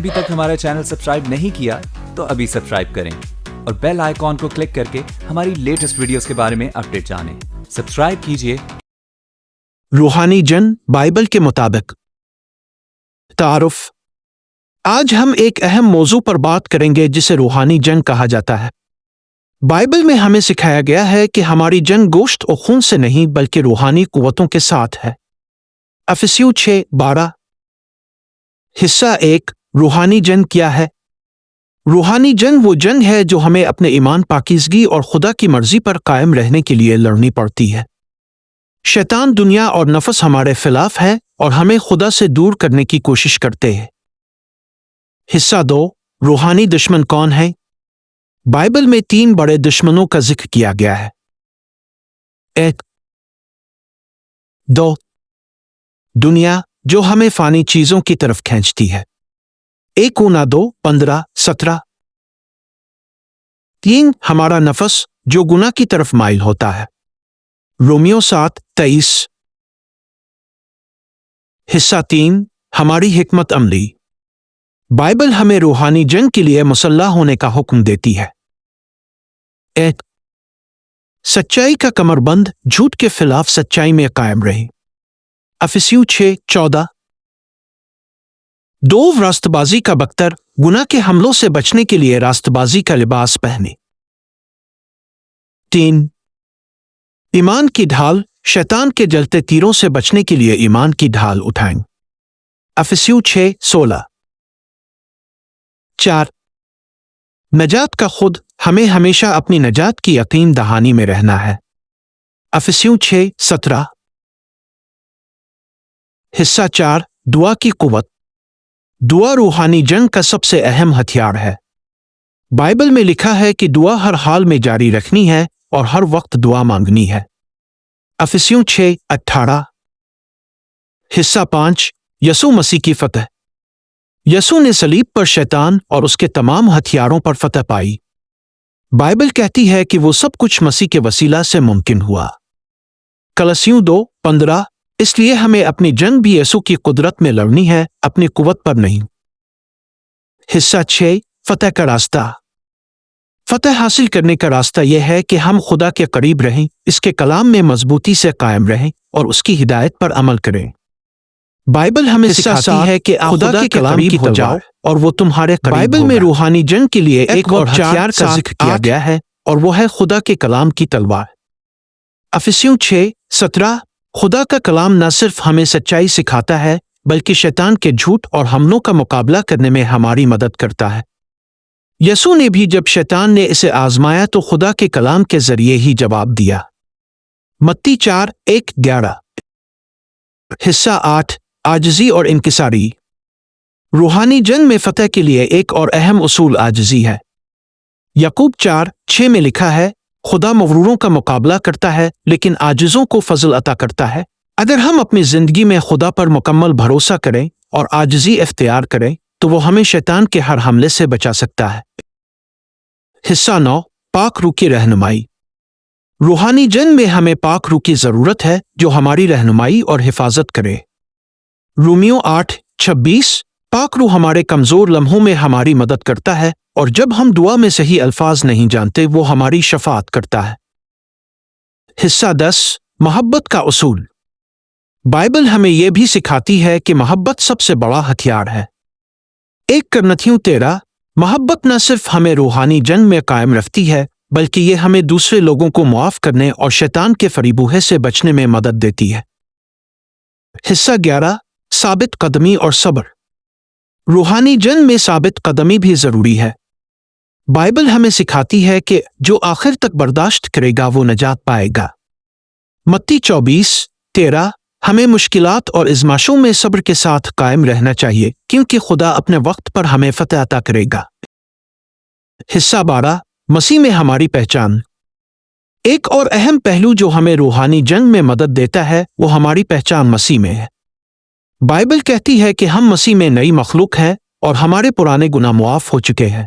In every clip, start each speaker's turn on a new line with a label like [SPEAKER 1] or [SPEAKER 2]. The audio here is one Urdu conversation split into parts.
[SPEAKER 1] ابھی تک ہمارا چینل سبسکرائب نہیں کیا تو ابھی سبسکرائب کریں اور بیل آئیکن کو کلک کر کے ہماری لیٹسٹ ویڈیوز کے بارے میں اپڈیٹ جانیں۔ سبسکرائب کیجئے۔
[SPEAKER 2] روحانی جنگ بائبل کے مطابق۔ تعارف۔ آج ہم ایک اہم موضوع پر بات کریں گے جسے روحانی جنگ کہا جاتا ہے۔ بائبل میں ہمیں سکھایا گیا ہے کہ ہماری جنگ گوشت اور خون سے نہیں بلکہ روحانی قوتوں کے ساتھ ہے۔ افسیوں 6:12۔ حصہ 1۔ روحانی جنگ کیا ہے؟ روحانی جنگ وہ جنگ ہے جو ہمیں اپنے ایمان، پاکیزگی اور خدا کی مرضی پر قائم رہنے کے لیے لڑنی پڑتی ہے۔ شیطان، دنیا اور نفس ہمارے خلاف ہے اور ہمیں خدا سے دور کرنے کی کوشش کرتے ہیں۔ حصہ 2۔ روحانی دشمن کون ہیں؟ بائبل میں 3 بڑے دشمنوں کا ذکر کیا گیا ہے۔ 1، 2۔ دنیا، جو ہمیں فانی چیزوں کی طرف کھینچتی ہے۔ 1 2:15-17۔ 3۔ ہمارا نفس، جو گناہ کی طرف مائل ہوتا ہے۔ رومیو 7:23۔ حصہ 3۔ ہماری حکمت عملی۔ بائبل ہمیں روحانی جنگ کے لیے مسلح ہونے کا حکم دیتی ہے۔ 1۔ سچائی کا کمر بند، جھوٹ کے خلاف سچائی میں قائم رہیں۔ افسیوں 6:14۔ 2۔ راست بازی کا بختر، گناہ کے حملوں سے بچنے کے لیے راست بازی کا لباس پہنے۔ 3۔ ایمان کی ڈھال، شیطان کے جلتے تیروں سے بچنے کے لیے ایمان کی ڈھال اٹھائیں۔ افسیوں 6:16۔ 4۔ نجات کا خود، ہمیں ہمیشہ اپنی نجات کی یقین دہانی میں رہنا ہے۔ افسیوں 6:17۔ حصہ 4۔ دعا کی قوت۔ دعا روحانی جنگ کا سب سے اہم ہتھیار ہے۔ بائبل میں لکھا ہے کہ دعا ہر حال میں جاری رکھنی ہے اور ہر وقت دعا مانگنی ہے۔ افسیوں 6:18۔ حصہ 5۔ یسوع مسیح کی فتح۔ یسوع نے صلیب پر شیطان اور اس کے تمام ہتھیاروں پر فتح پائی۔ بائبل کہتی ہے کہ وہ سب کچھ مسیح کے وسیلہ سے ممکن ہوا۔ کلسیوں 2:15۔ اس لیے ہمیں اپنی جنگ بھی یسوع کی قدرت میں لڑنی ہے، اپنی قوت پر نہیں۔ حصہ 6۔ فتح کا راستہ۔ فتح حاصل کرنے کا راستہ یہ ہے کہ ہم خدا کے قریب رہیں، اس کے کلام میں مضبوطی سے قائم رہیں اور اس کی ہدایت پر عمل کریں۔ بائبل ہمیں سکھاتی ہے کہ خدا کے قریب ہو جاؤ اور وہ تمہارے قریب ہوگا۔ بائبل میں روحانی جنگ کے لیے ایک اور ہتھیار کا ذکر کیا گیا ہے اور وہ ہے خدا کے کلام کی تلوار۔ افسیوں 6:17۔ خدا کا کلام نہ صرف ہمیں سچائی سکھاتا ہے بلکہ شیطان کے جھوٹ اور حملوں کا مقابلہ کرنے میں ہماری مدد کرتا ہے۔ یسوع نے بھی جب شیطان نے اسے آزمایا تو خدا کے کلام کے ذریعے ہی جواب دیا۔ متی 4:1-11۔ حصہ 8۔ عاجزی اور انکساری۔ روحانی جنگ میں فتح کے لیے ایک اور اہم اصول عاجزی ہے۔ یعقوب 4:6 میں لکھا ہے، خدا مغروروں کا مقابلہ کرتا ہے لیکن عاجزوں کو فضل عطا کرتا ہے۔ اگر ہم اپنی زندگی میں خدا پر مکمل بھروسہ کریں اور عاجزی اختیار کریں تو وہ ہمیں شیطان کے ہر حملے سے بچا سکتا ہے۔ حصہ 9۔ پاک روح کی رہنمائی۔ روحانی جنگ میں ہمیں پاک روح کی ضرورت ہے جو ہماری رہنمائی اور حفاظت کرے۔ رومیو 8:26۔ پاک روح ہمارے کمزور لمحوں میں ہماری مدد کرتا ہے اور جب ہم دعا میں صحیح الفاظ نہیں جانتے وہ ہماری شفاعت کرتا ہے۔ حصہ 10۔ محبت کا اصول۔ بائبل ہمیں یہ بھی سکھاتی ہے کہ محبت سب سے بڑا ہتھیار ہے۔ 1 کرنتھیوں 13۔ محبت نہ صرف ہمیں روحانی جنگ میں قائم رکھتی ہے بلکہ یہ ہمیں دوسرے لوگوں کو معاف کرنے اور شیطان کے فریبوہے سے بچنے میں مدد دیتی ہے۔ حصہ 11۔ ثابت قدمی اور صبر۔ روحانی جنگ میں ثابت قدمی بھی ضروری ہے۔ بائبل ہمیں سکھاتی ہے کہ جو آخر تک برداشت کرے گا وہ نجات پائے گا۔ متی 24:13۔ ہمیں مشکلات اور آزمائشوں میں صبر کے ساتھ قائم رہنا چاہیے کیونکہ خدا اپنے وقت پر ہمیں فتح عطا کرے گا۔ حصہ 12۔ مسیح میں ہماری پہچان۔ ایک اور اہم پہلو جو ہمیں روحانی جنگ میں مدد دیتا ہے وہ ہماری پہچان مسیح میں ہے۔ بائبل کہتی ہے کہ ہم مسیح میں نئی مخلوق ہیں اور ہمارے پرانے گناہ معاف ہو چکے ہیں۔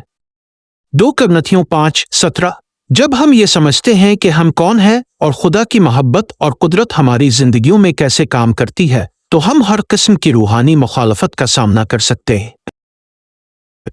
[SPEAKER 2] 2 کرنتھیوں 5:17۔ جب ہم یہ سمجھتے ہیں کہ ہم کون ہیں اور خدا کی محبت اور قدرت ہماری زندگیوں میں کیسے کام کرتی ہے تو ہم ہر قسم کی روحانی مخالفت کا سامنا کر سکتے ہیں۔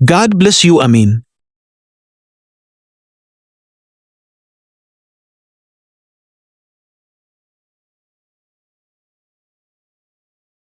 [SPEAKER 2] God bless you, Amin.